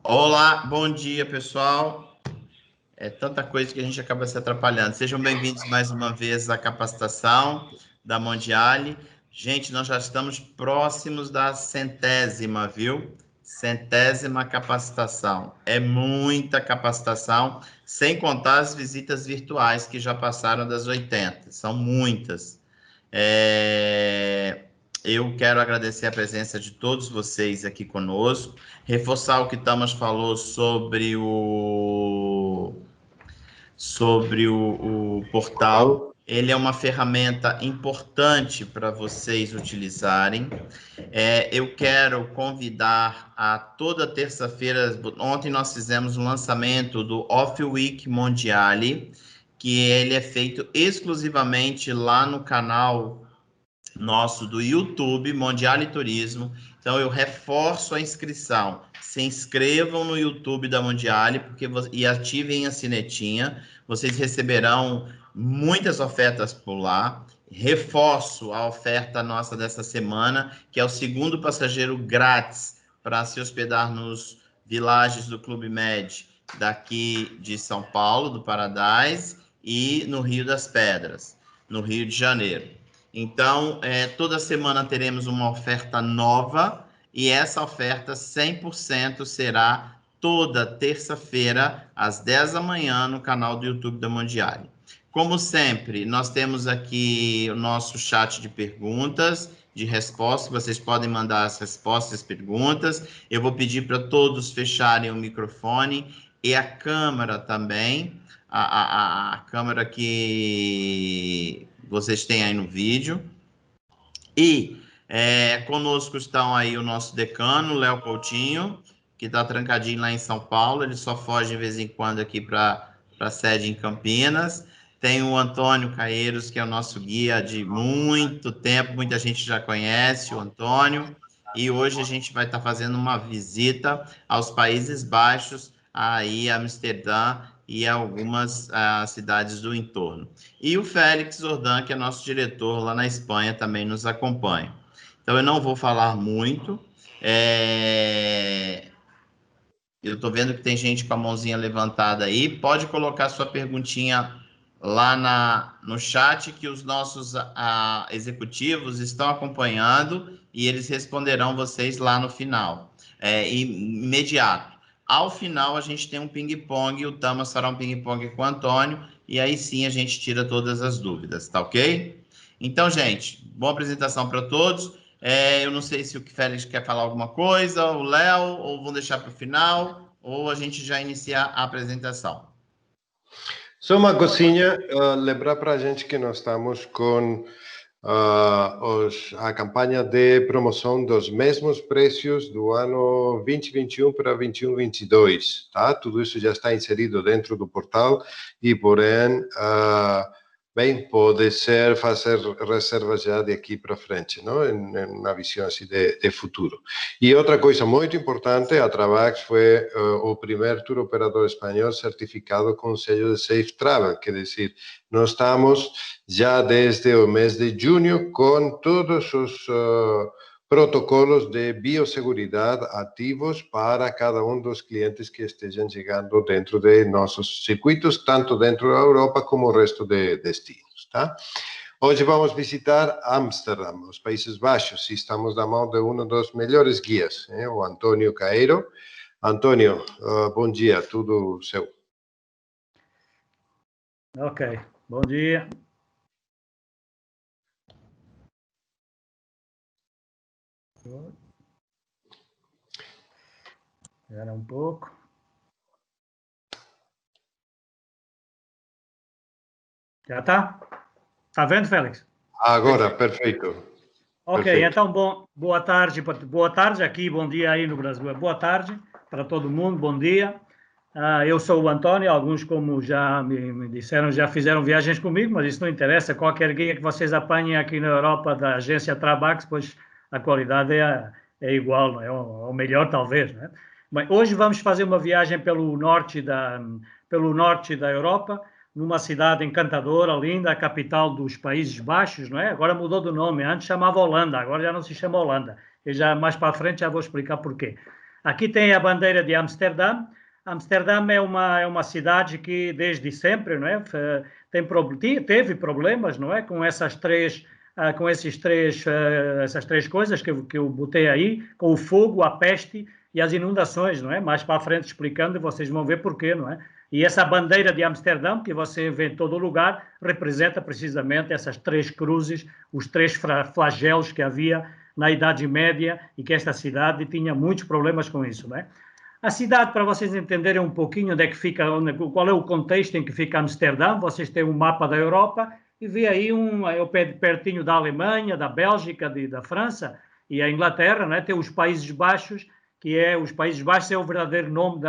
Olá, bom dia, pessoal. É tanta coisa que a gente acaba se atrapalhando. Sejam bem-vindos mais uma vez à capacitação da Mondiale. Gente, nós já estamos próximos da 100ª, viu? 100ª capacitação. É muita capacitação, sem contar as visitas virtuais que já passaram das 80. São muitas. Eu quero agradecer a presença de todos vocês aqui conosco, reforçar o que Tamas falou sobre o portal. Ele é uma ferramenta importante para vocês utilizarem. Eu quero convidar a toda terça-feira. Ontem nós fizemos um lançamento do Off Week Mondiale, que ele é feito exclusivamente lá no canal nosso do YouTube, Mondiale Turismo. Então, eu reforço a inscrição. Se inscrevam no YouTube da Mondiale e ativem a sinetinha. Vocês receberão muitas ofertas por lá. Reforço a oferta nossa dessa semana, que é o segundo passageiro grátis para se hospedar nos vilages do Clube Med daqui de São Paulo, do Paradise, e no Rio das Pedras, no Rio de Janeiro. Então, toda semana teremos uma oferta nova e essa oferta 100% será toda terça-feira, às 10 da manhã, no canal do YouTube da Mondiale. Como sempre, nós temos aqui o nosso chat de perguntas, de respostas. Vocês podem mandar as respostas, perguntas. Eu vou pedir para todos fecharem o microfone e a câmera também. A câmera que vocês têm aí no vídeo. E conosco estão aí o nosso decano, Léo Coutinho, que está trancadinho lá em São Paulo. Ele só foge de vez em quando aqui para a sede em Campinas. Tem o Antônio Caeiros, que é o nosso guia de muito tempo. Muita gente já conhece o Antônio. E hoje a gente vai estar fazendo uma visita aos Países Baixos, aí a Amsterdã e algumas cidades do entorno. E o Félix Zordan, que é nosso diretor lá na Espanha, também nos acompanha. Então, eu não vou falar muito. Eu estou vendo que tem gente com a mãozinha levantada aí. Pode colocar sua perguntinha lá no chat, que os nossos executivos estão acompanhando e eles responderão vocês lá no final, imediato. Ao final, a gente tem um ping-pong, o Tamas fará um ping-pong com o Antônio, e aí sim a gente tira todas as dúvidas, tá ok? Então, gente, boa apresentação para todos. Eu não sei se o Félix quer falar alguma coisa, o Léo, ou vão deixar para o final, ou a gente já iniciar a apresentação. Só uma coisinha, lembrar para a gente que nós estamos com a campanha de promoção dos mesmos preços do ano 2021 para 21-22, tá? Tudo isso já está inserido dentro do portal e, porém, bem, pode ser fazer reservas já de aqui para frente, não? Na visão assim de futuro. E outra coisa muito importante, a Travax foi o primeiro tour operador espanhol certificado com o selo de Safe Travel, quer dizer, nós estamos já desde o mês de junho com todos os protocolos de biosseguridade ativos para cada um dos clientes que estejam chegando dentro de nossos circuitos, tanto dentro da Europa como o resto de destinos, tá? Hoje vamos visitar Amsterdã, os Países Baixos, e estamos na mão de um dos melhores guias, o Antônio Caeiro. Antônio, bom dia, tudo seu. Ok, bom dia. Espera um pouco. Já está? Está vendo, Félix? Agora, perfeito. Ok, perfeito. Então, boa tarde aqui, bom dia aí no Brasil. Boa tarde para todo mundo, bom dia. Eu sou o Antônio, alguns, como já me disseram, já fizeram viagens comigo, mas isso não interessa. Qualquer guia que vocês apanhem aqui na Europa da agência Trabax, pois a qualidade é igual, não é? Ou melhor, talvez, não é? Bem, hoje vamos fazer uma viagem pelo norte da Europa, numa cidade encantadora, linda, a capital dos Países Baixos, não é? Agora mudou de nome, antes chamava Holanda, agora já não se chama Holanda. Eu já mais para a frente já vou explicar porquê. Aqui tem a bandeira de Amsterdã. Amsterdã é uma cidade que desde sempre, não é, teve problemas, não é, com essas três coisas que eu botei aí, com o fogo, a peste e as inundações, não é? Mais para a frente explicando, vocês vão ver porquê, não é? E essa bandeira de Amsterdã, que você vê em todo lugar, representa precisamente essas três cruzes, os três flagelos que havia na Idade Média e que esta cidade tinha muitos problemas com isso, não é? A cidade, para vocês entenderem um pouquinho onde é que fica, qual é o contexto em que fica Amsterdã, vocês têm um mapa da Europa e vê aí pertinho da Alemanha, da Bélgica, da França e a Inglaterra, né? Tem os Países Baixos, os Países Baixos é o verdadeiro nome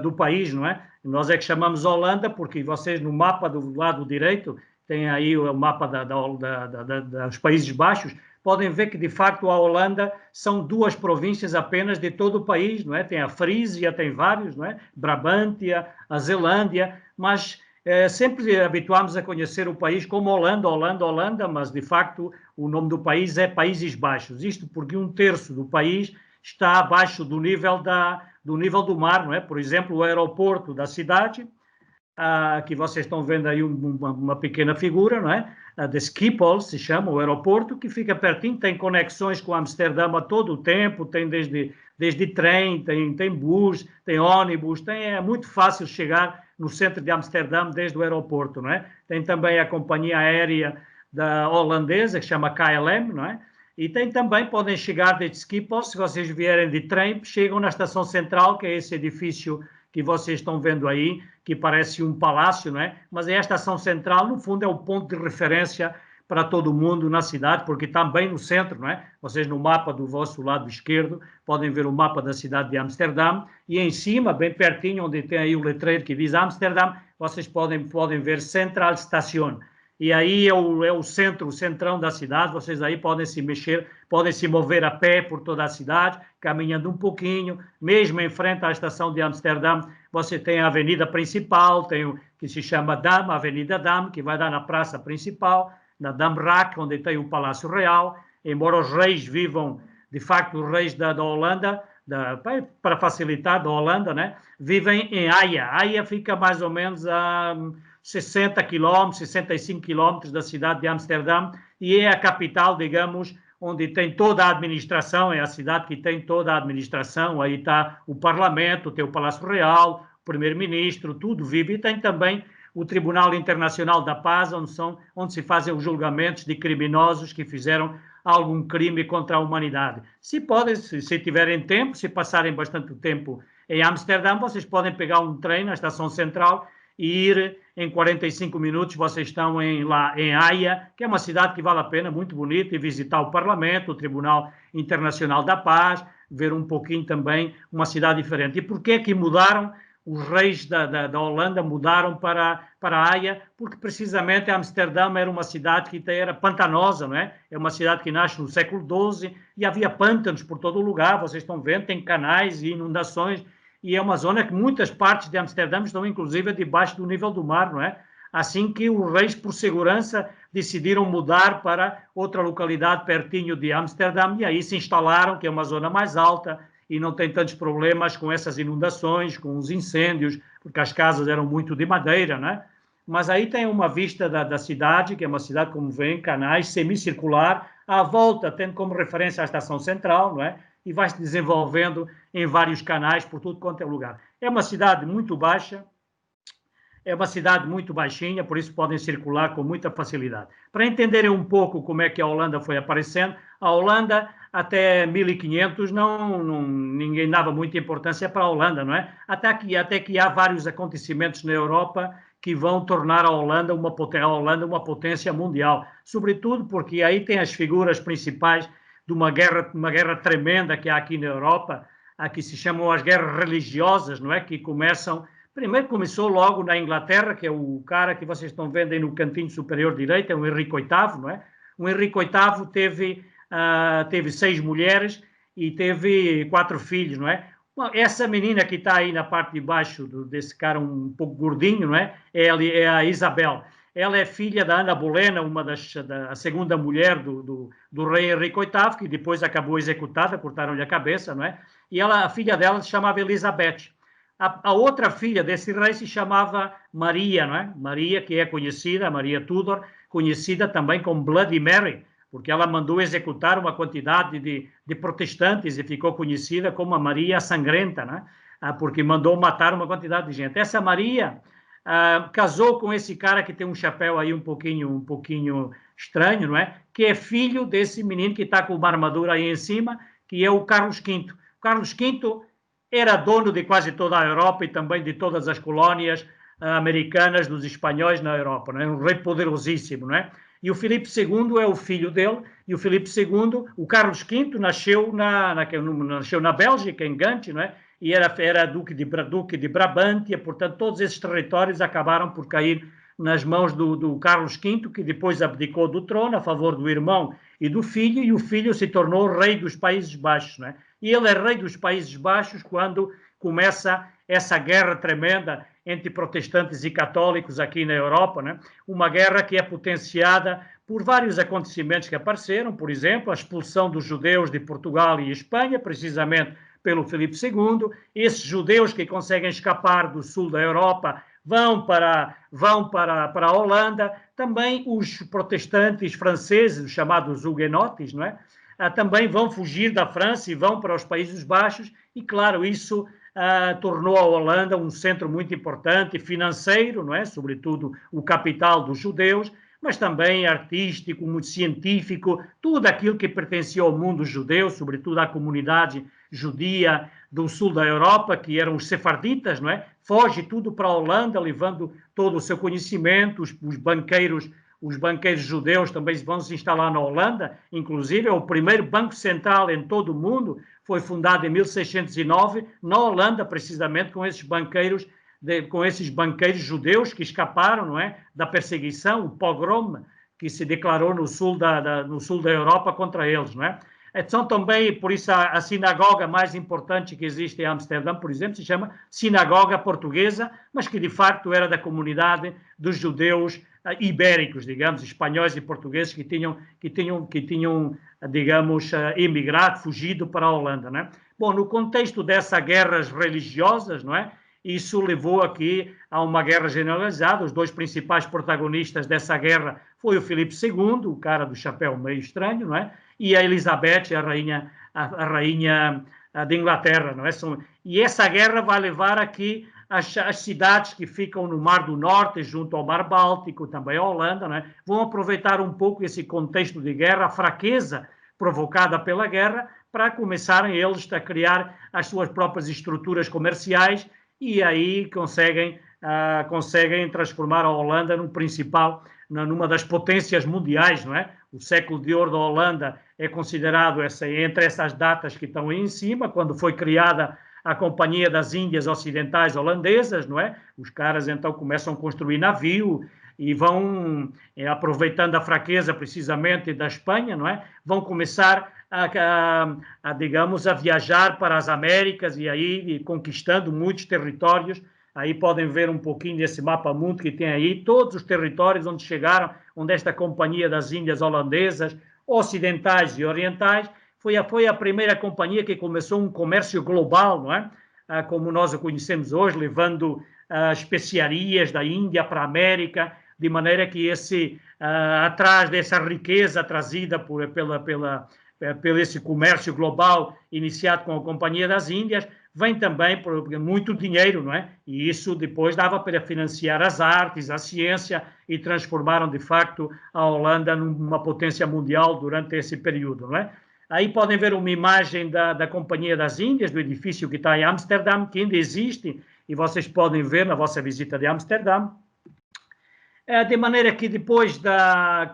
do país, não é? Nós é que chamamos Holanda, porque vocês no mapa do lado direito têm aí o mapa dos Países Baixos, podem ver que, de facto, a Holanda são 2 províncias apenas de todo o país, não é? Tem a Frísia, tem vários, não é? Brabântia, a Zelândia, mas sempre habituámos a conhecer o país como Holanda, mas, de facto, o nome do país é Países Baixos. Isto porque 1/3 do país está abaixo do nível do mar, não é? Por exemplo, o aeroporto da cidade, que vocês estão vendo aí uma pequena figura, não é? De Schiphol, se chama, o aeroporto, que fica pertinho, tem conexões com Amsterdã a todo o tempo, tem desde trem, tem bus, tem ônibus, é muito fácil chegar no centro de Amsterdã desde o aeroporto, não é? Tem também a companhia aérea holandesa, que se chama KLM, não é? E tem também, podem chegar desde Schiphol, se vocês vierem de trem, chegam na estação central, que é esse edifício que vocês estão vendo aí, que parece um palácio, não é? Mas é a estação central, no fundo, é o ponto de referência para todo mundo na cidade, porque está bem no centro, não é? Vocês no mapa do vosso lado esquerdo podem ver o mapa da cidade de Amsterdã e em cima, bem pertinho, onde tem aí o letreiro que diz Amsterdã, vocês podem ver Central Station. E aí é o centrão da cidade, vocês aí podem se mexer, podem se mover a pé por toda a cidade, caminhando um pouquinho, mesmo em frente à estação de Amsterdã, você tem a avenida principal, tem o que se chama Dam, a Avenida Dam, que vai dar na praça principal, na Damrak, onde tem o Palácio Real, embora os reis vivam, de facto, os reis da Holanda, para facilitar, da Holanda, né, vivem em Haia. Haia fica mais ou menos a 60 km, 65 km da cidade de Amsterdã e é a capital, digamos, onde tem toda a administração, é a cidade que tem toda a administração, aí está o Parlamento, tem o Palácio Real, o Primeiro-Ministro, tudo vive, e tem também o Tribunal Internacional da Paz, onde se fazem os julgamentos de criminosos que fizeram algum crime contra a humanidade. Se tiverem tempo, se passarem bastante tempo em Amsterdã, vocês podem pegar um trem na estação central e ir em 45 minutos, vocês estão lá em Haia, que é uma cidade que vale a pena, muito bonita, e visitar o Parlamento, o Tribunal Internacional da Paz, ver um pouquinho também uma cidade diferente. E por que é que mudaram? Os reis da Holanda mudaram para Haia, porque precisamente Amsterdã era uma cidade que era pantanosa, não é? É uma cidade que nasce no século XII e havia pântanos por todo o lugar, vocês estão vendo, tem canais e inundações, e é uma zona que muitas partes de Amsterdã estão, inclusive, debaixo do nível do mar, não é? Assim que os reis, por segurança, decidiram mudar para outra localidade pertinho de Amsterdã, e aí se instalaram, que é uma zona mais alta, e não tem tantos problemas com essas inundações, com os incêndios, porque as casas eram muito de madeira, né? Mas aí tem uma vista da cidade, que é uma cidade, como vem, canais, semicircular, à volta, tendo como referência a estação central, não é? E vai se desenvolvendo em vários canais por tudo quanto é lugar. É uma cidade muito baixa, é uma cidade muito baixinha, por isso podem circular com muita facilidade. Para entenderem um pouco como é que a Holanda foi aparecendo, a Holanda até 1500 ninguém dava muita importância para a Holanda, não é? Até que há vários acontecimentos na Europa que vão tornar a Holanda uma potência mundial, sobretudo porque aí tem as figuras principais de uma guerra tremenda que há aqui na Europa, que se chamam as guerras religiosas, não é? Que primeiro começou logo na Inglaterra, que é o cara que vocês estão vendo aí no cantinho superior direito, é o Henrique VIII, não é? O Henrique VIII teve 6 mulheres e teve 4 filhos, não é? Essa menina que está aí na parte de baixo desse cara um pouco gordinho, não é? É a Isabel. Ela é filha da Ana Bolena, a segunda mulher do rei Henrique VIII, que depois acabou executada, cortaram-lhe a cabeça, não é? E a filha dela se chamava Elizabeth. A outra filha desse rei se chamava Maria, não é? Maria, que é conhecida, Maria Tudor, conhecida também como Bloody Mary, porque ela mandou executar uma quantidade de protestantes e ficou conhecida como a Maria Sangrenta, né? Porque mandou matar uma quantidade de gente. Essa Maria casou com esse cara que tem um chapéu aí um pouquinho estranho, não é? Que é filho desse menino que está com uma armadura aí em cima, que é o Carlos V. O Carlos V era dono de quase toda a Europa e também de todas as colónias americanas dos espanhóis na Europa, não é? Um rei poderosíssimo, não é? E o Filipe II é o filho dele, e o Filipe II, o Carlos V nasceu na Bélgica, em Gant, não é? E era duque de Brabante, e, portanto, todos esses territórios acabaram por cair nas mãos do Carlos V, que depois abdicou do trono a favor do irmão e do filho, e o filho se tornou rei dos Países Baixos, não é? E ele é rei dos Países Baixos quando começa essa guerra tremenda entre protestantes e católicos aqui na Europa, né? Uma guerra que é potenciada por vários acontecimentos que apareceram, por exemplo, a expulsão dos judeus de Portugal e Espanha, precisamente pelo Filipe II. Esses judeus que conseguem escapar do sul da Europa vão para a Holanda. Também os protestantes franceses, os chamados huguenotes, não é? Também vão fugir da França e vão para os Países Baixos, e claro, isso tornou a Holanda um centro muito importante, financeiro, não é? Sobretudo o capital dos judeus, mas também artístico, muito científico, tudo aquilo que pertencia ao mundo judeu, sobretudo à comunidade judia do sul da Europa, que eram os sefarditas, não é? Foge tudo para a Holanda, levando todo o seu conhecimento, os banqueiros judeus também vão se instalar na Holanda, inclusive é o primeiro banco central em todo o mundo, foi fundado em 1609, na Holanda, precisamente com esses banqueiros judeus que escaparam, não é, da perseguição, o pogrom que se declarou no sul da Europa contra eles, não é? Então, também, por isso, a sinagoga mais importante que existe em Amsterdã, por exemplo, se chama Sinagoga Portuguesa, mas que, de facto, era da comunidade dos judeus ibéricos, digamos, espanhóis e portugueses que tinham digamos, emigrado, fugido para a Holanda, não é? Bom, no contexto dessas guerras religiosas, não é? Isso levou aqui a uma guerra generalizada. Os dois principais protagonistas dessa guerra foi o Filipe II, o cara do chapéu meio estranho, não é? E a Elizabeth, a rainha de Inglaterra, não é? E essa guerra vai levar aqui as cidades que ficam no Mar do Norte, junto ao Mar Báltico, também a Holanda, não é? Vão aproveitar um pouco esse contexto de guerra, a fraqueza provocada pela guerra, para começarem eles a criar as suas próprias estruturas comerciais, e aí conseguem transformar a Holanda numa das potências mundiais, não é? O século de ouro da Holanda é considerado entre essas datas que estão aí em cima, quando foi criada a Companhia das Índias Ocidentais Holandesas, não é? Os caras então começam a construir navio e vão, aproveitando a fraqueza precisamente da Espanha, não é? Vão começar digamos, a viajar para as Américas e aí conquistando muitos territórios. Aí podem ver um pouquinho desse mapa mundo que tem aí, todos os territórios onde chegaram, onde esta Companhia das Índias Holandesas, ocidentais e orientais, foi a primeira companhia que começou um comércio global, não é? Como nós o conhecemos hoje, levando especiarias da Índia para a América, de maneira que atrás dessa riqueza trazida pelo esse comércio global iniciado com a Companhia das Índias, vem também muito dinheiro, não é? E isso depois dava para financiar as artes, a ciência, e transformaram, de facto, a Holanda numa potência mundial durante esse período, não é? Aí podem ver uma imagem da Companhia das Índias, do edifício que está em Amsterdã, que ainda existe, e vocês podem ver na vossa visita de Amsterdã. De maneira que depois,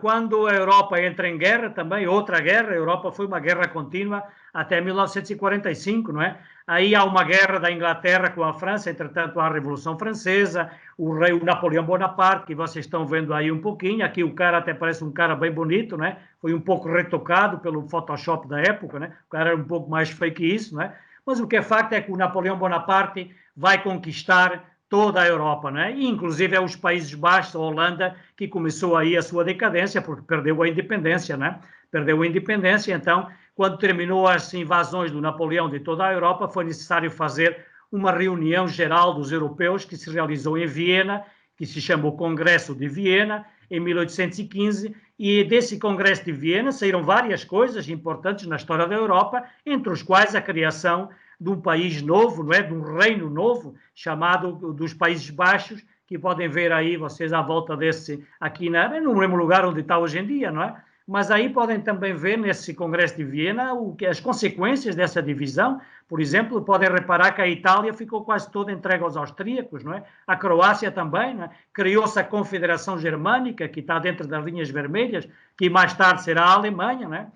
quando a Europa entra em guerra, também outra guerra, a Europa foi uma guerra contínua até 1945, não é? Aí há uma guerra da Inglaterra com a França, entretanto há a Revolução Francesa, o rei Napoleão Bonaparte, que vocês estão vendo aí um pouquinho, aqui o cara até parece um cara bem bonito, né? Foi um pouco retocado pelo Photoshop da época, né? O cara era um pouco mais feio que isso, né? Mas o que é facto é que o Napoleão Bonaparte vai conquistar toda a Europa, né? E, inclusive é os Países Baixos, a Holanda, que começou aí a sua decadência, porque perdeu a independência, né? Perdeu a independência, então, quando terminou as invasões do Napoleão de toda a Europa, foi necessário fazer uma reunião geral dos europeus que se realizou em Viena, que se chamou Congresso de Viena, em 1815, e desse Congresso de Viena saíram várias coisas importantes na história da Europa, entre os quais a criação de um país novo, não é? De um reino novo, chamado dos Países Baixos, que podem ver aí vocês à volta desse, aqui no mesmo lugar onde está hoje em dia, não é? Mas aí podem também ver nesse Congresso de Viena as consequências dessa divisão. Por exemplo, podem reparar que a Itália ficou quase toda entregue aos austríacos, não é? A Croácia também, não é? Criou-se a Confederação Germânica, que está dentro das linhas vermelhas, que mais tarde será a Alemanha, não é?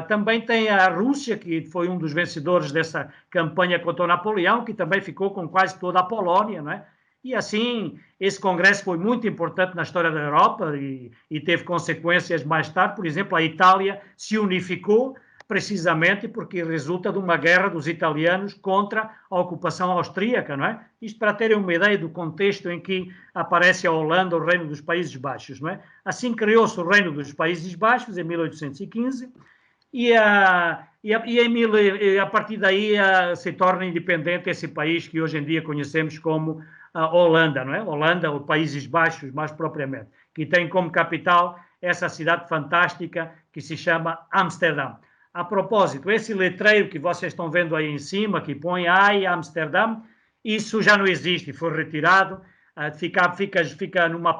Também tem a Rússia, que foi um dos vencedores dessa campanha contra o Napoleão, que também ficou com quase toda a Polónia, não é? E assim, esse congresso foi muito importante na história da Europa e teve consequências mais tarde. Por exemplo, a Itália se unificou precisamente porque resulta de uma guerra dos italianos contra a ocupação austríaca, não é? Isto para terem uma ideia do contexto em que aparece a Holanda, o Reino dos Países Baixos, não é? Assim criou-se o Reino dos Países Baixos em 1815 e a partir daí se torna independente esse país que hoje em dia conhecemos como a Holanda, não é? Holanda, ou Países Baixos, mais propriamente, que tem como capital essa cidade fantástica que se chama Amsterdã. A propósito, esse letreiro que vocês estão vendo aí em cima, que põe AI Amsterdã, isso já não existe, foi retirado, ficava numa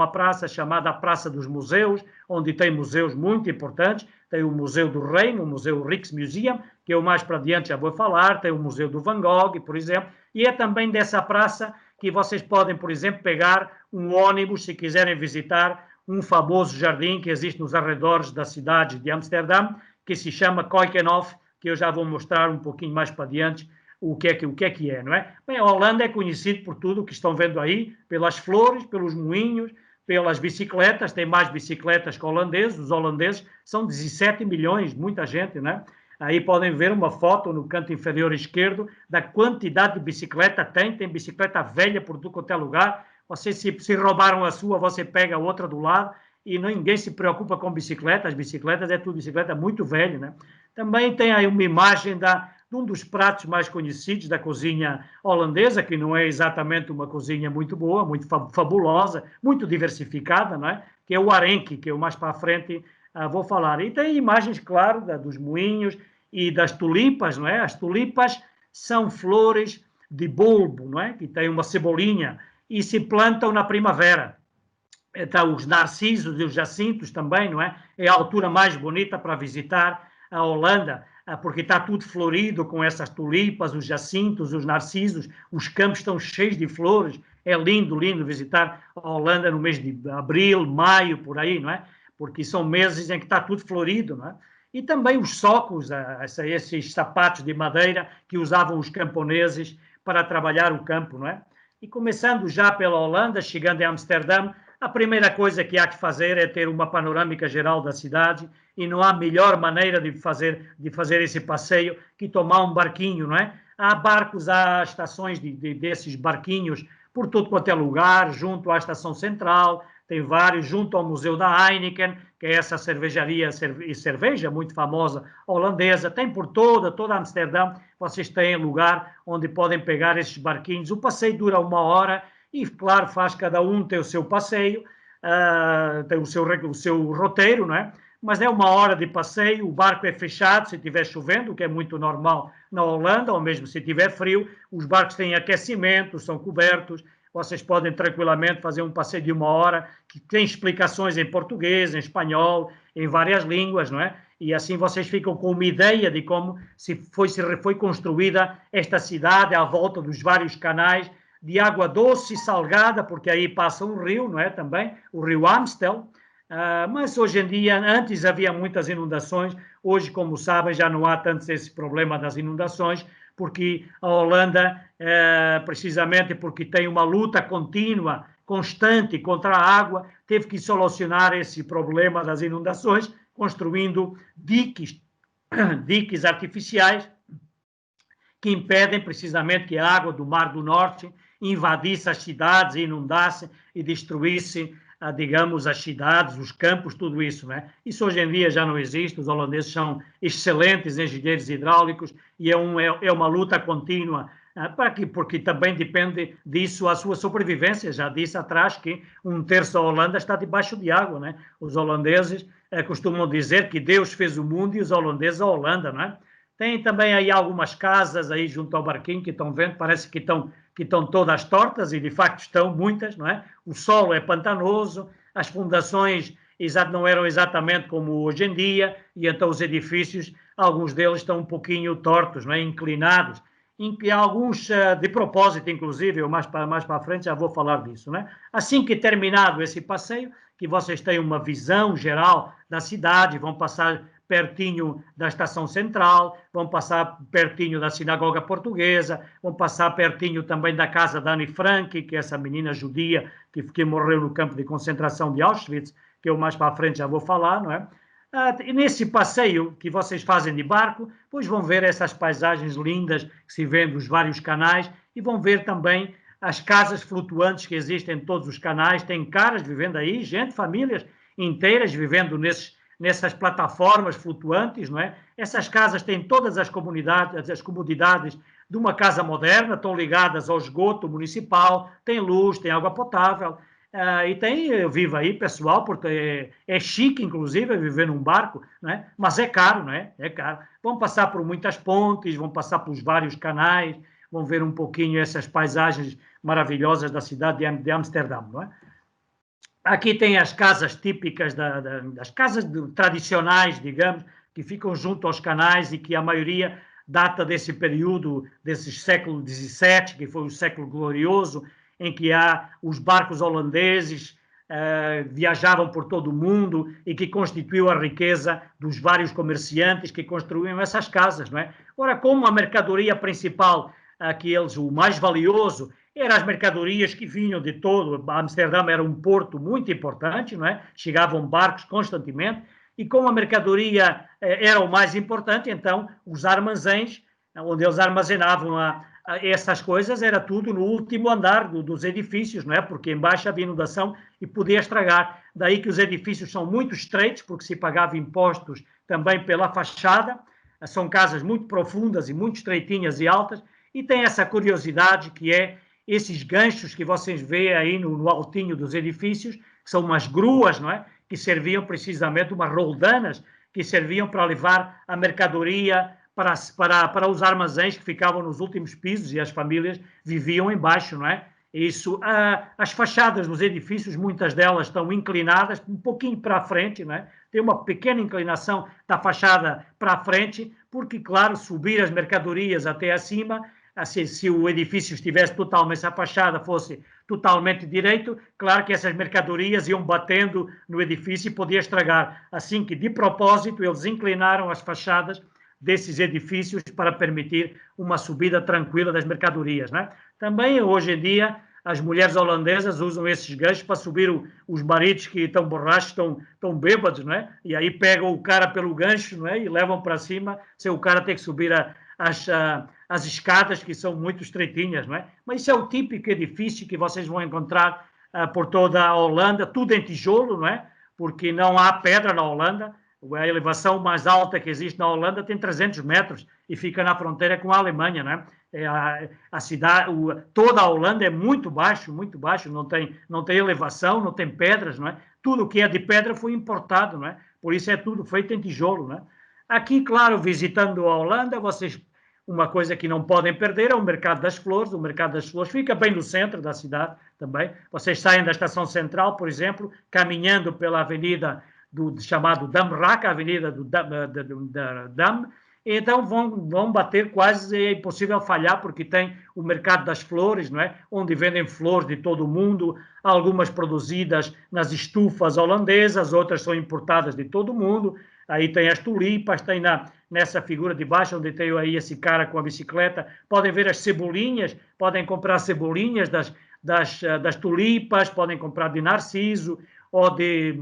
praça chamada Praça dos Museus, onde tem museus muito importantes, tem o Museu do Reino, o Museu Rijksmuseum, que eu mais para adiante já vou falar, tem o Museu do Van Gogh, por exemplo, e é também dessa praça que vocês podem, por exemplo, pegar um ônibus se quiserem visitar um famoso jardim que existe nos arredores da cidade de Amsterdã, que se chama Keukenhof, que eu já vou mostrar um pouquinho mais para adiante o que é, não é? Bem, a Holanda é conhecida por tudo o que estão vendo aí, pelas flores, pelos moinhos, pelas bicicletas, tem mais bicicletas que holandeses, os holandeses são 17 milhões, muita gente, né? Aí podem ver uma foto no canto inferior esquerdo da quantidade de bicicleta tem bicicleta velha por tudo quanto é lugar, você se roubaram a sua, você pega a outra do lado e ninguém se preocupa com bicicletas, as bicicletas é tudo bicicleta muito velha, né? Também tem aí uma imagem de um dos pratos mais conhecidos da cozinha holandesa, que não é exatamente uma cozinha muito boa, muito fabulosa, muito diversificada, não é? Que é o arenque, que eu mais para a frente vou falar. E tem imagens, claro, dos moinhos e das tulipas, não é? As tulipas são flores de bulbo, não é? Que tem uma cebolinha e se plantam na primavera. Então, os narcisos e os jacintos também, não é? É a altura mais bonita para visitar a Holanda, porque está tudo florido com essas tulipas, os jacintos, os narcisos, os campos estão cheios de flores, é lindo, lindo visitar a Holanda no mês de abril, maio, por aí, não é? Porque são meses em que está tudo florido, não é? E também os socos, esses sapatos de madeira que usavam os camponeses para trabalhar o campo, não é? E começando já pela Holanda, chegando em Amsterdã, a primeira coisa que há que fazer é ter uma panorâmica geral da cidade e não há melhor maneira de fazer esse passeio que tomar um barquinho, não é? Há barcos, há estações desses barquinhos por todo quanto é lugar, junto à estação central, tem vários, junto ao Museu da Heineken, que é essa cervejaria e cerveja muito famosa holandesa, tem por toda Amsterdã, vocês têm lugar onde podem pegar esses barquinhos. O passeio dura 1 hora, e, claro, cada um tem o seu passeio, tem o seu roteiro, não é? Mas é 1 hora de passeio, o barco é fechado se estiver chovendo, o que é muito normal na Holanda, ou mesmo se tiver frio, os barcos têm aquecimento, são cobertos, vocês podem tranquilamente fazer um passeio de 1 hora, que tem explicações em português, em espanhol, em várias línguas, não é? E assim vocês ficam com uma ideia de como se foi construída esta cidade à volta dos vários canais, de água doce e salgada, porque aí passa um rio, não é, também, o rio Amstel, mas hoje em dia, antes havia muitas inundações, hoje, como sabem, já não há tanto esse problema das inundações, porque a Holanda, precisamente porque tem uma luta contínua, constante contra a água, teve que solucionar esse problema das inundações, construindo diques artificiais, que impedem precisamente que a água do Mar do Norte invadisse as cidades, inundasse e destruísse, digamos, as cidades, os campos, tudo isso, né? Isso hoje em dia já não existe, os holandeses são excelentes engenheiros hidráulicos e é uma luta contínua, porque também depende disso a sua sobrevivência. Já disse atrás que 1/3 da Holanda está debaixo de água, né? Os holandeses costumam dizer que Deus fez o mundo e os holandeses a Holanda, né? Tem também aí algumas casas aí junto ao barquinho que estão vendo, parece que estão todas tortas, e de facto estão muitas, não é? O solo é pantanoso, as fundações não eram exatamente como hoje em dia, e então os edifícios, alguns deles estão um pouquinho tortos, não é? Inclinados, em que alguns, de propósito, inclusive, eu mais para a frente já vou falar disso, né? Assim que terminado esse passeio, que vocês tenham uma visão geral da cidade, vão passar pertinho da Estação Central, vão passar pertinho da Sinagoga Portuguesa, vão passar pertinho também da casa da Anne Frank, que é essa menina judia que morreu no campo de concentração de Auschwitz, que eu mais para a frente já vou falar, não é? E nesse passeio que vocês fazem de barco, pois vão ver essas paisagens lindas que se vêem dos vários canais e vão ver também as casas flutuantes que existem em todos os canais. Tem caras vivendo aí, gente, famílias inteiras vivendo nessas plataformas flutuantes, não é? Essas casas têm todas as comodidades de uma casa moderna, estão ligadas ao esgoto municipal, tem luz, tem água potável, e vive aí pessoal, porque é chique, inclusive, viver num barco, né? Mas é caro, não é? É caro. Vão passar por muitas pontes, vão passar por vários canais, vão ver um pouquinho essas paisagens maravilhosas da cidade de Amsterdã, não é? Aqui tem as casas típicas, das casas tradicionais, digamos, que ficam junto aos canais e que a maioria data desse período, desse século XVII, que foi o século glorioso, em que os barcos holandeses viajavam por todo o mundo e que constituiu a riqueza dos vários comerciantes que construíam essas casas, não é? Ora, como a mercadoria principal, o mais valioso, eram as mercadorias que vinham de todo. Amsterdã era um porto muito importante, não é? Chegavam barcos constantemente, e como a mercadoria era o mais importante, então os armazéns, onde eles armazenavam essas coisas, era tudo no último andar dos edifícios, não é? Porque embaixo havia inundação e podia estragar. Daí que os edifícios são muito estreitos, porque se pagava impostos também pela fachada. São casas muito profundas e muito estreitinhas e altas, e tem essa curiosidade que é esses ganchos que vocês veem aí no altinho dos edifícios, que são umas gruas, não é? Que serviam precisamente, umas roldanas, que serviam para levar a mercadoria para os armazéns que ficavam nos últimos pisos, e as famílias viviam embaixo, não é? Isso, as fachadas dos edifícios, muitas delas estão inclinadas um pouquinho para a frente, não é? Tem uma pequena inclinação da fachada para a frente, porque, claro, subir as mercadorias até acima, se o edifício estivesse totalmente, a fachada fosse totalmente direito, claro que essas mercadorias iam batendo no edifício e podia estragar. Assim que, de propósito, eles inclinaram as fachadas desses edifícios para permitir uma subida tranquila das mercadorias, né? Também, hoje em dia, as mulheres holandesas usam esses ganchos para subir os maridos que estão borrachos, estão bêbados, não é? E aí pegam o cara pelo gancho, não é? E levam para cima, sem o cara ter que subir as escadas, que são muito estreitinhas, não é? Mas isso é o típico edifício que vocês vão encontrar por toda a Holanda, tudo em tijolo, não é? Porque não há pedra na Holanda. A elevação mais alta que existe na Holanda tem 300 metros e fica na fronteira com a Alemanha, né? A cidade, toda a Holanda é muito baixo, não tem elevação, não tem pedras, não é? Tudo que é de pedra foi importado, não é? Por isso é tudo feito em tijolo, né? Aqui, claro, visitando a Holanda, uma coisa que não podem perder é o Mercado das Flores. O Mercado das Flores fica bem no centro da cidade também. Vocês saem da Estação Central, por exemplo, caminhando pela avenida chamado Damrak, a avenida do Dam, então vão bater quase, é impossível falhar, porque tem o Mercado das Flores, não é? Onde vendem flores de todo o mundo, algumas produzidas nas estufas holandesas, outras são importadas de todo o mundo. Aí tem as tulipas, tem nessa figura de baixo, onde tem aí esse cara com a bicicleta, podem ver as cebolinhas, podem comprar cebolinhas das tulipas, podem comprar de narciso ou de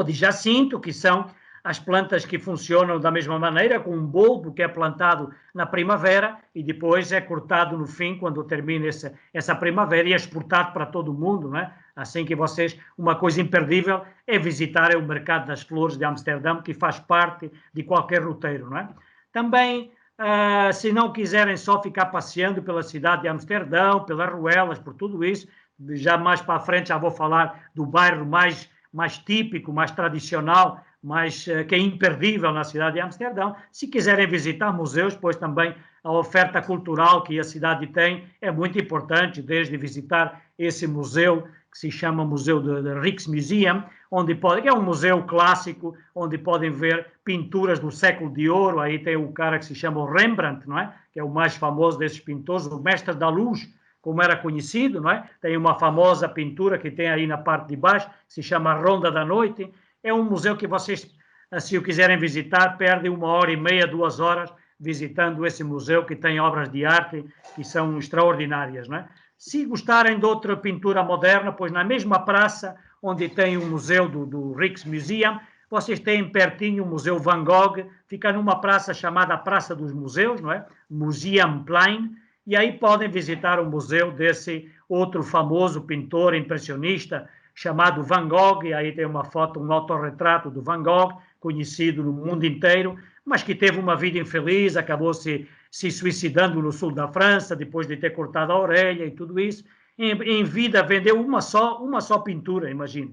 jacinto, que são as plantas que funcionam da mesma maneira, com um bulbo que é plantado na primavera e depois é cortado no fim, quando termina essa primavera, e é exportado para todo o mundo, não é? Assim que vocês, uma coisa imperdível é visitar o Mercado das Flores de Amsterdão, que faz parte de qualquer roteiro, não é? Também, se não quiserem só ficar passeando pela cidade de Amsterdão, pelas ruelas, por tudo isso, já mais para a frente já vou falar do bairro mais típico, mais tradicional, que é imperdível na cidade de Amsterdão. Se quiserem visitar museus, pois também a oferta cultural que a cidade tem é muito importante, desde visitar esse museu que se chama Museu de Rijksmuseum, que é um museu clássico, onde podem ver pinturas do século de ouro. Aí tem o cara que se chama Rembrandt, não é? Que é o mais famoso desses pintores, o mestre da luz, como era conhecido, não é? Tem uma famosa pintura que tem aí na parte de baixo, que se chama Ronda da Noite. É um museu que vocês, se o quiserem visitar, perdem 1h30, 2 horas visitando esse museu, que tem obras de arte que são extraordinárias, não é? Se gostarem de outra pintura moderna, pois na mesma praça onde tem o museu do Rijksmuseum, vocês têm pertinho o Museu Van Gogh, fica numa praça chamada Praça dos Museus, não é? Museumplein, e aí podem visitar o museu desse outro famoso pintor impressionista chamado Van Gogh, e aí tem uma foto, um autorretrato do Van Gogh, conhecido no mundo inteiro, mas que teve uma vida infeliz, acabou se suicidando no sul da França, depois de ter cortado a orelha e tudo isso. Em vida vendeu uma só pintura, imagina.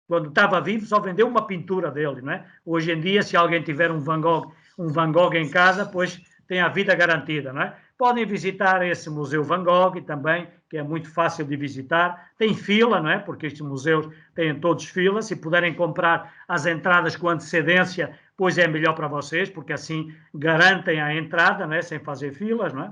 Quando estava vivo só vendeu uma pintura dele, não é? Hoje em dia, se alguém tiver um Van Gogh em casa, pois tem a vida garantida, não é? Podem visitar esse Museu Van Gogh também, que é muito fácil de visitar. Tem fila, não é? Porque estes museus têm todos fila. Se puderem comprar as entradas com antecedência, pois é melhor para vocês, porque assim garantem a entrada, não é? Sem fazer filas, não é?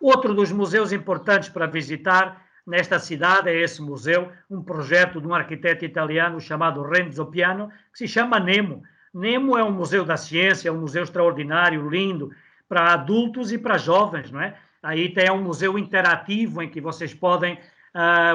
Outro dos museus importantes para visitar nesta cidade é esse museu, um projeto de um arquiteto italiano chamado Renzo Piano, que se chama Nemo. Nemo é um museu da ciência, é um museu extraordinário, lindo, para adultos e para jovens, não é? Aí tem um museu interativo em que vocês podem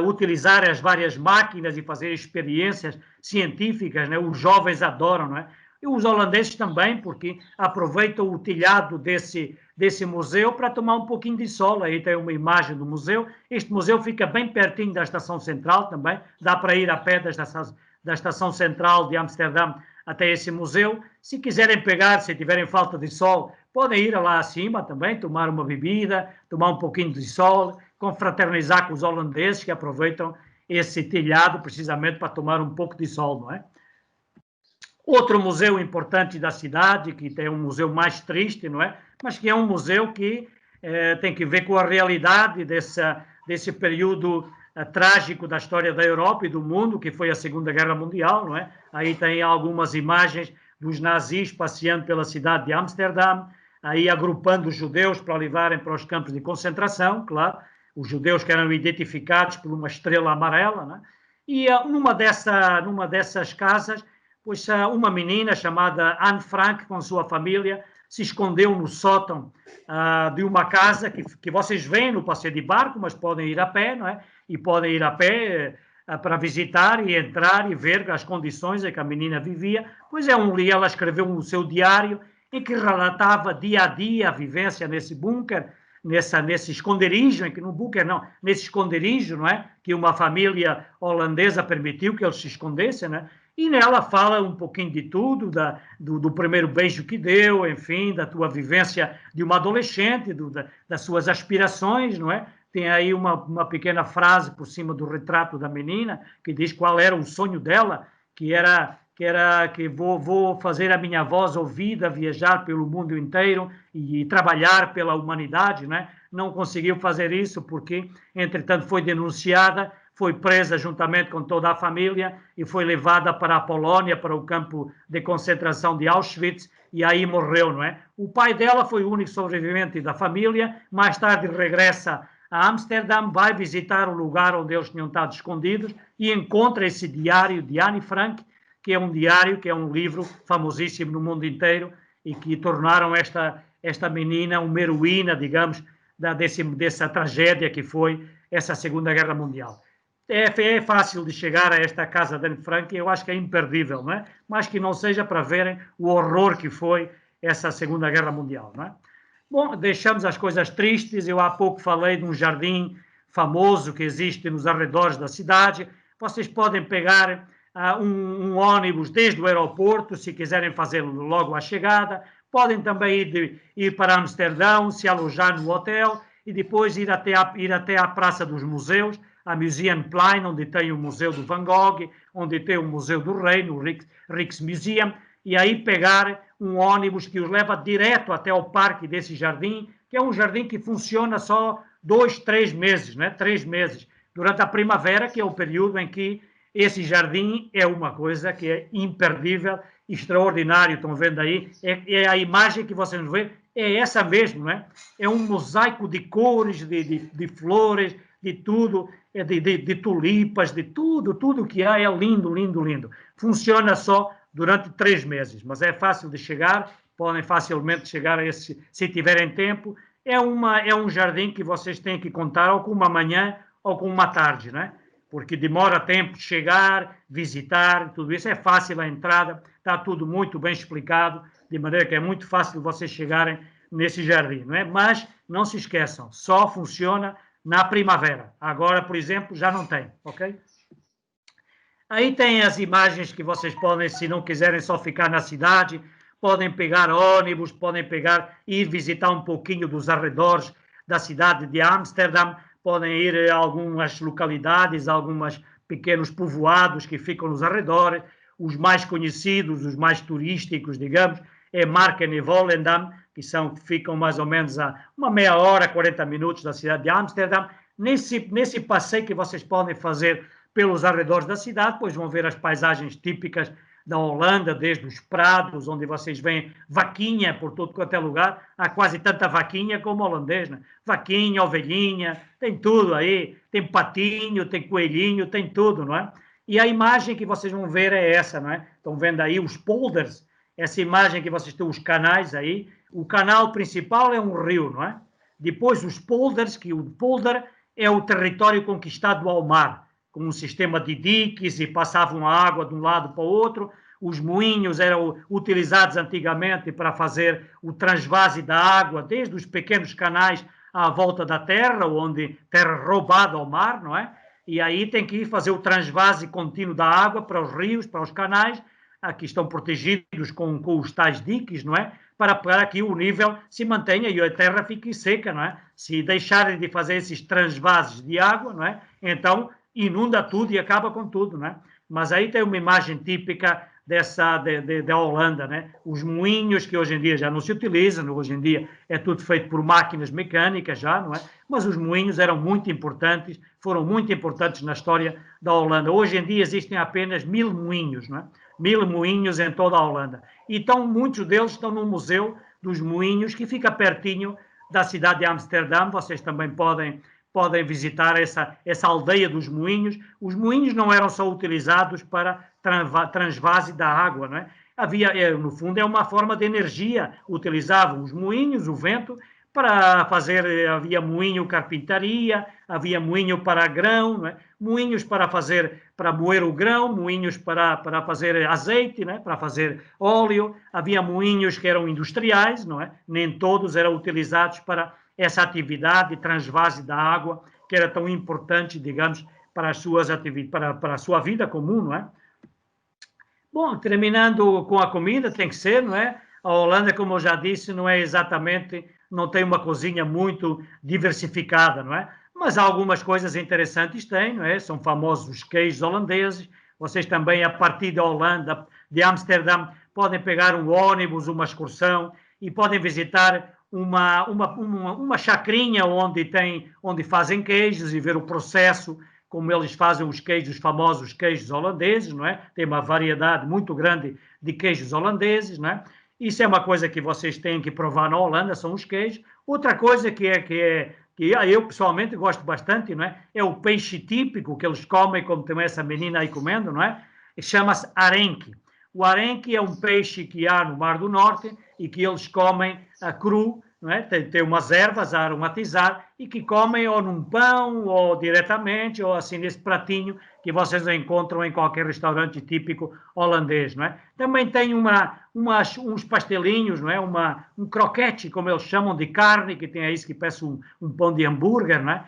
utilizar as várias máquinas e fazer experiências científicas, né? Os jovens adoram, não é? E os holandeses também, porque aproveitam o telhado desse museu para tomar um pouquinho de sol. Aí tem uma imagem do museu. Este museu fica bem pertinho da Estação Central também. Dá para ir a pé da Estação Central de Amsterdão até esse museu. Se quiserem pegar, se tiverem falta de sol, podem ir lá acima também, tomar uma bebida, tomar um pouquinho de sol, confraternizar com os holandeses que aproveitam esse telhado precisamente para tomar um pouco de sol, não é? Outro museu importante da cidade, que tem um museu mais triste, não é? Mas que é um museu que tem que ver com a realidade desse período trágico da história da Europa e do mundo, que foi a Segunda Guerra Mundial, não é? Aí tem algumas imagens dos nazis passeando pela cidade de Amsterdão, aí agrupando os judeus para levarem para os campos de concentração, claro, os judeus que eram identificados por uma estrela amarela, não é? E numa dessas casas, pois uma menina chamada Anne Frank, com sua família, se escondeu no sótão de uma casa que vocês veem no passeio de barco, mas podem ir a pé, não é? E podem ir a pé para visitar e entrar e ver as condições em que a menina vivia. Pois ela escreveu no seu diário em que relatava dia a dia a vivência nesse bunker, nesse esconderijo, nesse esconderijo, não é? Que uma família holandesa permitiu que eles se escondessem, não é? E nela fala um pouquinho de tudo, do primeiro beijo que deu, enfim, da tua vivência de uma adolescente, das suas aspirações, não é? Tem aí uma pequena frase por cima do retrato da menina, que diz qual era o sonho dela, que vou fazer a minha voz ouvida, viajar pelo mundo inteiro e trabalhar pela humanidade, né? Não conseguiu fazer isso porque, entretanto, foi denunciada, foi presa juntamente com toda a família e foi levada para a Polónia, para o campo de concentração de Auschwitz, e aí morreu, não é? O pai dela foi o único sobrevivente da família, mais tarde regressa a Amsterdão, vai visitar o lugar onde eles tinham estado escondidos e encontra esse diário de Anne Frank, que é um diário, que é um livro famosíssimo no mundo inteiro e que tornaram esta menina uma heroína, digamos, dessa tragédia que foi essa Segunda Guerra Mundial. É fácil de chegar a esta casa de Anne Frank, eu acho que é imperdível, não é? Mas que não seja para verem o horror que foi essa Segunda Guerra Mundial, não é? Bom, deixamos as coisas tristes. Eu há pouco falei de um jardim famoso que existe nos arredores da cidade. Vocês podem pegar um ônibus desde o aeroporto, se quiserem fazer logo a chegada. Podem também ir para Amsterdão, se alojar no hotel e depois ir até a Praça dos Museus, a Museumplein, onde tem o Museu do Van Gogh, onde tem o Museu do Reino, o Rijksmuseum, e aí pegar um ônibus que os leva direto até o parque desse jardim, que é um jardim que funciona só 2, 3 meses, né? 3 meses, durante a primavera, que é o período em que esse jardim é uma coisa que é imperdível, extraordinário. Estão vendo aí? É a imagem que vocês vão ver, é essa mesmo, né? É um mosaico de cores, de flores, de tudo, de tulipas, de tudo que há, é lindo, lindo, lindo. Funciona só durante 3 meses, mas é fácil de chegar, podem facilmente chegar a esse, se tiverem tempo. É um jardim que vocês têm que contar ou com uma manhã ou com uma tarde, né? Porque demora tempo de chegar, visitar, tudo isso. É fácil a entrada, está tudo muito bem explicado, de maneira que é muito fácil vocês chegarem nesse jardim, não é? Mas não se esqueçam, só funciona na primavera. Agora, por exemplo, já não tem, ok? Aí tem as imagens que vocês podem, se não quiserem só ficar na cidade, podem pegar ônibus, podem ir visitar um pouquinho dos arredores da cidade de Amsterdã, podem ir a algumas localidades, alguns pequenos povoados que ficam nos arredores. Os mais conhecidos, os mais turísticos, digamos, é Marken e Volendam, que ficam mais ou menos a uma meia hora, 40 minutos da cidade de Amsterdã. Nesse passeio que vocês podem fazer pelos arredores da cidade, pois vão ver as paisagens típicas da Holanda, desde os prados, onde vocês veem vaquinha por todo quanto é lugar. Há quase tanta vaquinha como holandês, né? Vaquinha, ovelhinha, tem tudo aí. Tem patinho, tem coelhinho, tem tudo, não é? E a imagem que vocês vão ver é essa, não é? Estão vendo aí os polders, essa imagem que vocês têm, os canais aí. O canal principal é um rio, não é? Depois os polders, que o polder é o território conquistado ao mar, com um sistema de diques e passavam a água de um lado para o outro. Os moinhos eram utilizados antigamente para fazer o transvase da água, desde os pequenos canais à volta da terra, terra roubada ao mar, não é? E aí tem que ir fazer o transvase contínuo da água para os rios, para os canais, que estão protegidos com os tais diques, não é? Para que o nível se mantenha e a terra fique seca, não é? Se deixarem de fazer esses transvases de água, não é? Então inunda tudo e acaba com tudo, né? Mas aí tem uma imagem típica da Holanda, né? Os moinhos, que hoje em dia já não se utilizam, hoje em dia é tudo feito por máquinas mecânicas já, não é? Mas os moinhos eram muito importantes, foram muito importantes na história da Holanda. Hoje em dia existem apenas 1000 moinhos, não é? 1000 moinhos em toda a Holanda. E muitos deles estão no Museu dos Moinhos, que fica pertinho da cidade de Amsterdã. Vocês também podem visitar essa aldeia dos moinhos. Os moinhos não eram só utilizados para transvase da água, não é? No fundo, é uma forma de energia. Utilizavam os moinhos, o vento, para fazer, havia moinho carpintaria, havia moinho para grão, não é? Moinhos para moer o grão, moinhos para fazer azeite, não é? Para fazer óleo, havia moinhos que eram industriais, não é? Nem todos eram utilizados para essa atividade de transvase da água, que era tão importante, digamos, para as suas atividades, para a sua vida comum, não é? Bom, terminando com a comida, tem que ser, não é? A Holanda, como eu já disse, não tem uma cozinha muito diversificada, não é? Mas algumas coisas interessantes tem, não é? São famosos os queijos holandeses. Vocês também, a partir da Holanda, de Amsterdã, podem pegar um ônibus, uma excursão, e podem visitar uma chacrinha onde fazem queijos e ver o processo, como eles fazem os queijos, os famosos queijos holandeses, não é? Tem uma variedade muito grande de queijos holandeses, não é? Isso é uma coisa que vocês têm que provar na Holanda, são os queijos. Outra coisa que eu pessoalmente gosto bastante, não é? É o peixe típico que eles comem, como tem essa menina aí comendo, não é? Chama-se arenque. O arenque é um peixe que há no Mar do Norte e que eles comem cru, não é? Tem umas ervas a aromatizar e que comem ou num pão ou diretamente ou assim nesse pratinho que vocês encontram em qualquer restaurante típico holandês, não é? Também tem uns pastelinhos, não é? Um croquete, como eles chamam, de carne, que tem aí que parece um pão de hambúrguer, não é?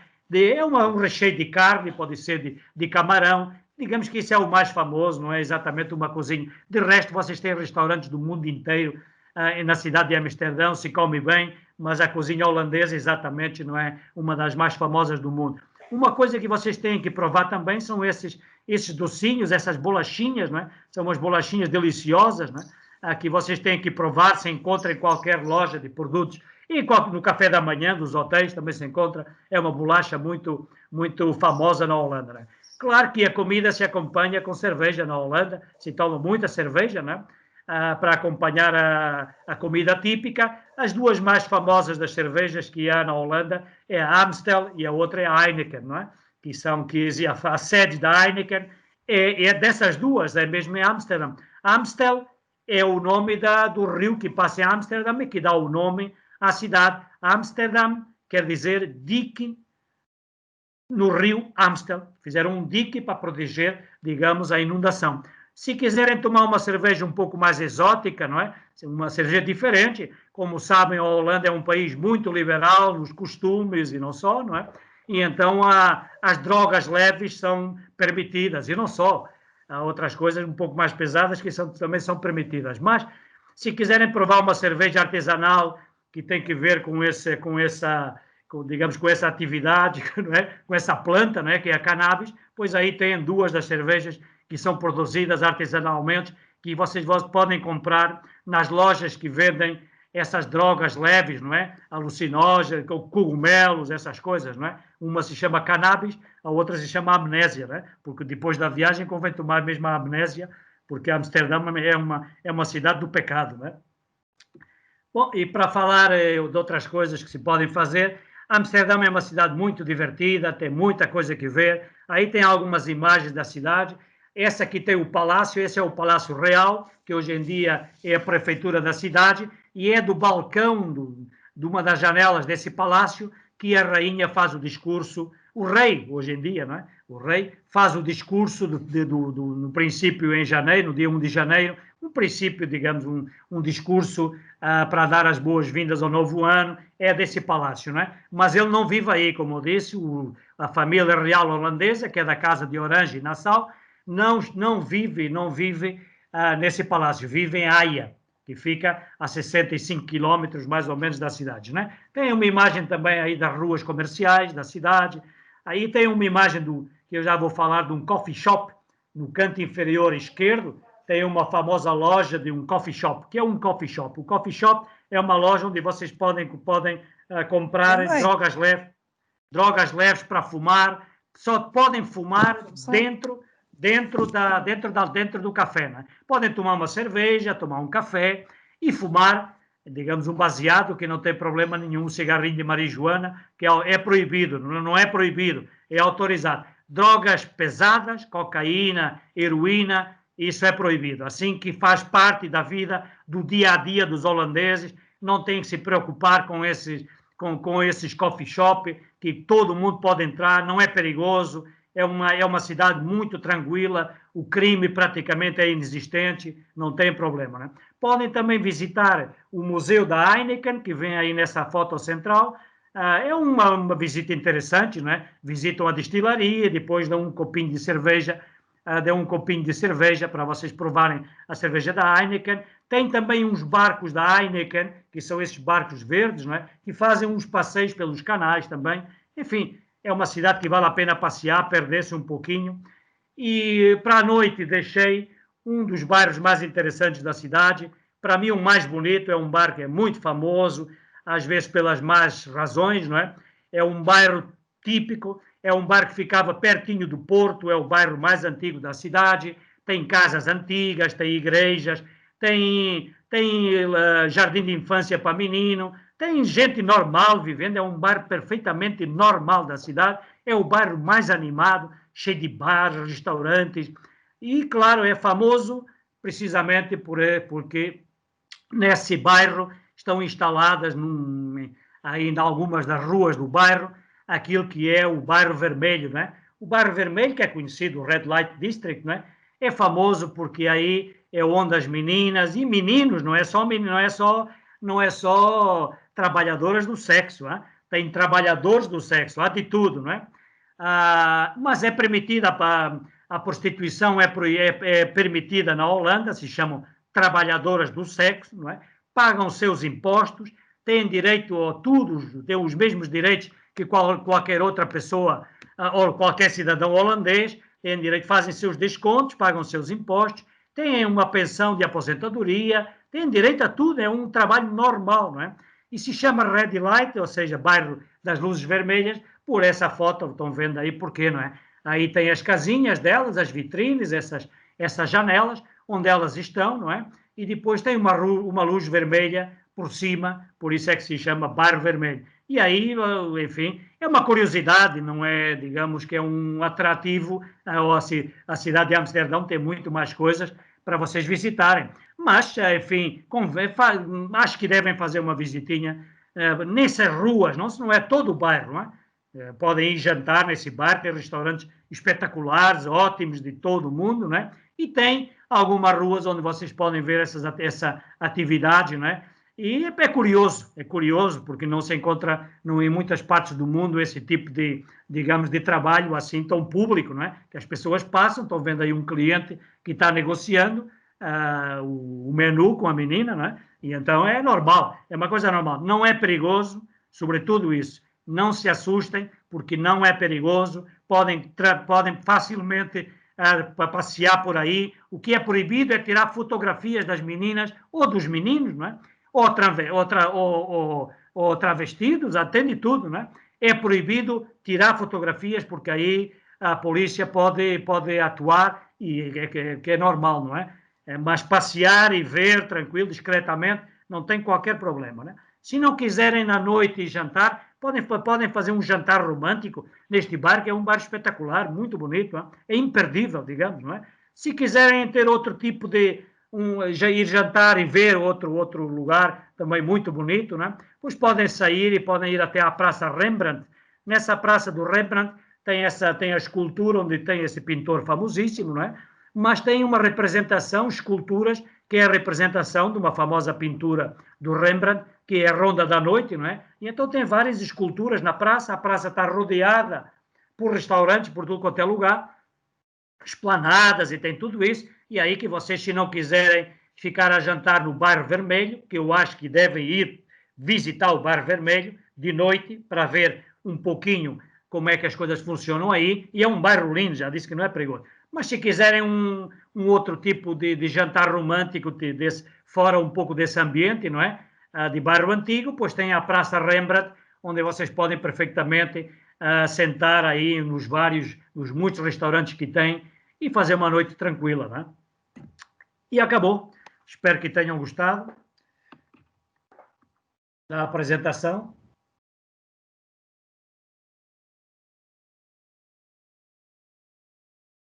Um recheio de carne, pode ser de camarão. Digamos que isso é o mais famoso, não é exatamente uma cozinha. De resto, vocês têm restaurantes do mundo inteiro. Na cidade de Amsterdão se come bem, mas a cozinha holandesa exatamente não é uma das mais famosas do mundo. Uma coisa que vocês têm que provar também são esses docinhos, essas bolachinhas, não é? São umas bolachinhas deliciosas, não é? Que vocês têm que provar, se encontra em qualquer loja de produtos, e no café da manhã dos hotéis também se encontra, é uma bolacha muito, muito famosa na Holanda, não é? Claro que a comida se acompanha com cerveja na Holanda, se toma muita cerveja, não é? Para acompanhar a comida típica. As duas mais famosas das cervejas que há na Holanda é a Amstel e a outra é a Heineken, não é? Que a sede da Heineken é dessas duas, é mesmo em Amsterdão. Amstel é o nome do rio que passa em Amsterdão e que dá o nome à cidade. Amsterdam quer dizer dique no rio Amstel. Fizeram um dique para proteger, digamos, a inundação. Se quiserem tomar uma cerveja um pouco mais exótica, não é? Uma cerveja diferente, como sabem, a Holanda é um país muito liberal nos costumes e não só, não é? E então as drogas leves são permitidas, e não só. Há outras coisas um pouco mais pesadas que também são permitidas. Mas, se quiserem provar uma cerveja artesanal que tem que ver com essa atividade, não é? Com essa planta, não é? Que é a cannabis, pois aí tem duas das cervejas que são produzidas artesanalmente, que vocês podem comprar nas lojas que vendem essas drogas leves, não é? Alucinógenas, cogumelos, essas coisas, não é? Uma se chama cannabis, a outra se chama amnésia, não é? Porque depois da viagem convém tomar mesmo a amnésia, porque Amsterdão é uma cidade do pecado, não é? Bom, e para falar de outras coisas que se podem fazer, Amsterdão é uma cidade muito divertida, tem muita coisa que ver. Aí tem algumas imagens da cidade. Essa aqui tem o palácio, esse é o Palácio Real, que hoje em dia é a prefeitura da cidade, e é do balcão de uma das janelas desse palácio que a rainha faz o discurso, o rei, hoje em dia, não é? O rei faz o discurso no princípio em janeiro, no dia 1 de janeiro, no princípio, digamos, um discurso para dar as boas-vindas ao novo ano, é desse palácio, não é? Mas ele não vive aí, como eu disse, a família real holandesa, que é da Casa de Orange e Nassau, não vive nesse palácio, vive em Haia, que fica a 65 quilômetros mais ou menos da cidade, né? Tem uma imagem também aí das ruas comerciais da cidade. Aí tem uma imagem que eu já vou falar de um coffee shop no canto inferior esquerdo. Tem uma famosa loja de um coffee shop. Que é um coffee shop? O coffee shop é uma loja onde vocês podem comprar drogas leves para fumar. Só podem fumar dentro do café, né? Podem tomar uma cerveja, tomar um café e fumar, digamos, um baseado, que não tem problema nenhum, um cigarrinho de marijuana, que é proibido, não é proibido, é autorizado. Drogas pesadas, cocaína, heroína, isso é proibido. Assim que faz parte da vida, do dia a dia dos holandeses, não tem que se preocupar com esses coffee shop, que todo mundo pode entrar, não é perigoso. É uma cidade muito tranquila, o crime praticamente é inexistente, não tem problema, né? Podem também visitar o Museu da Heineken, que vem aí nessa foto central. É uma visita interessante, né? Visitam a destilaria, depois dão um copinho de cerveja, para vocês provarem a cerveja da Heineken. Tem também uns barcos da Heineken, que são esses barcos verdes, né? Que fazem uns passeios pelos canais também. Enfim, é uma cidade que vale a pena passear, perder-se um pouquinho. E para a noite deixei um dos bairros mais interessantes da cidade. Para mim, o mais bonito, é um bairro que é muito famoso, às vezes pelas más razões, não é? É um bairro típico, é um bairro que ficava pertinho do Porto, é o bairro mais antigo da cidade, tem casas antigas, tem igrejas, tem jardim de infância para menino, tem gente normal vivendo, é um bairro perfeitamente normal da cidade, é o bairro mais animado, cheio de bares, restaurantes, e, claro, é famoso precisamente porque nesse bairro estão instaladas aí em algumas das ruas do bairro, aquilo que é o bairro vermelho, não é? O bairro vermelho, que é conhecido, o Red Light District, não é? É famoso porque aí é onde as meninas e meninos, não é só trabalhadoras do sexo, não é? Tem trabalhadores do sexo, há de tudo, não é? Mas é permitida a prostituição é permitida na Holanda, se chamam trabalhadoras do sexo, não é? Pagam seus impostos, têm direito a tudo, têm os mesmos direitos que qualquer outra pessoa ou qualquer cidadão holandês, têm direito, fazem seus descontos, pagam seus impostos, têm uma pensão de aposentadoria, têm direito a tudo, é um trabalho normal, não é? E se chama Red Light, ou seja, bairro das luzes vermelhas, por essa foto, estão vendo aí porquê, não é? Aí tem as casinhas delas, as vitrines, essas janelas, onde elas estão, não é? E depois tem uma luz vermelha por cima, por isso é que se chama bairro vermelho. E aí, enfim, é uma curiosidade, não é, digamos que é um atrativo, a cidade de Amsterdão tem muito mais coisas para vocês visitarem. Mas, enfim, acho que devem fazer uma visitinha nessas ruas, não é todo o bairro, não é? Podem ir jantar nesse bar, tem restaurantes espetaculares, ótimos de todo o mundo, né? E tem algumas ruas onde vocês podem ver essa atividade, né? E é curioso, porque não se encontra em muitas partes do mundo esse tipo de, digamos, de trabalho assim tão público, não é? Que as pessoas passam, estão vendo aí um cliente que está negociando o menu com a menina, não é? E então é normal, é uma coisa normal. Não é perigoso, sobretudo isso. Não se assustem, porque não é perigoso, podem facilmente passear por aí. O que é proibido é tirar fotografias das meninas ou dos meninos, não é? Ou travestidos, até de tudo, não é? É proibido tirar fotografias, porque aí a polícia pode atuar, e que é normal, não é? Mas passear e ver tranquilo, discretamente, não tem qualquer problema, né? Se não quiserem na noite jantar, podem fazer um jantar romântico neste bar, que é um bar espetacular, muito bonito, não é? É imperdível, digamos, não é? Se quiserem ter outro tipo de ir jantar e ver outro lugar também muito bonito, não é? Pois podem sair e podem ir até à Praça Rembrandt. Nessa Praça do Rembrandt tem a escultura onde tem esse pintor famosíssimo, não é? Mas tem uma representação, esculturas, que é a representação de uma famosa pintura do Rembrandt, que é a Ronda da Noite, não é? E então tem várias esculturas na praça, a praça está rodeada por restaurantes, por tudo quanto é lugar, esplanadas e tem tudo isso, e aí que vocês, se não quiserem ficar a jantar no Bairro Vermelho, que eu acho que devem ir visitar o Bairro Vermelho de noite, para ver um pouquinho como é que as coisas funcionam aí, e é um bairro lindo, já disse que não é perigoso. Mas se quiserem um outro tipo de jantar romântico, fora um pouco desse ambiente, não é? De bairro antigo, pois tem a Praça Rembrandt, onde vocês podem perfeitamente sentar aí nos muitos restaurantes que tem e fazer uma noite tranquila, não é? E acabou. Espero que tenham gostado da apresentação.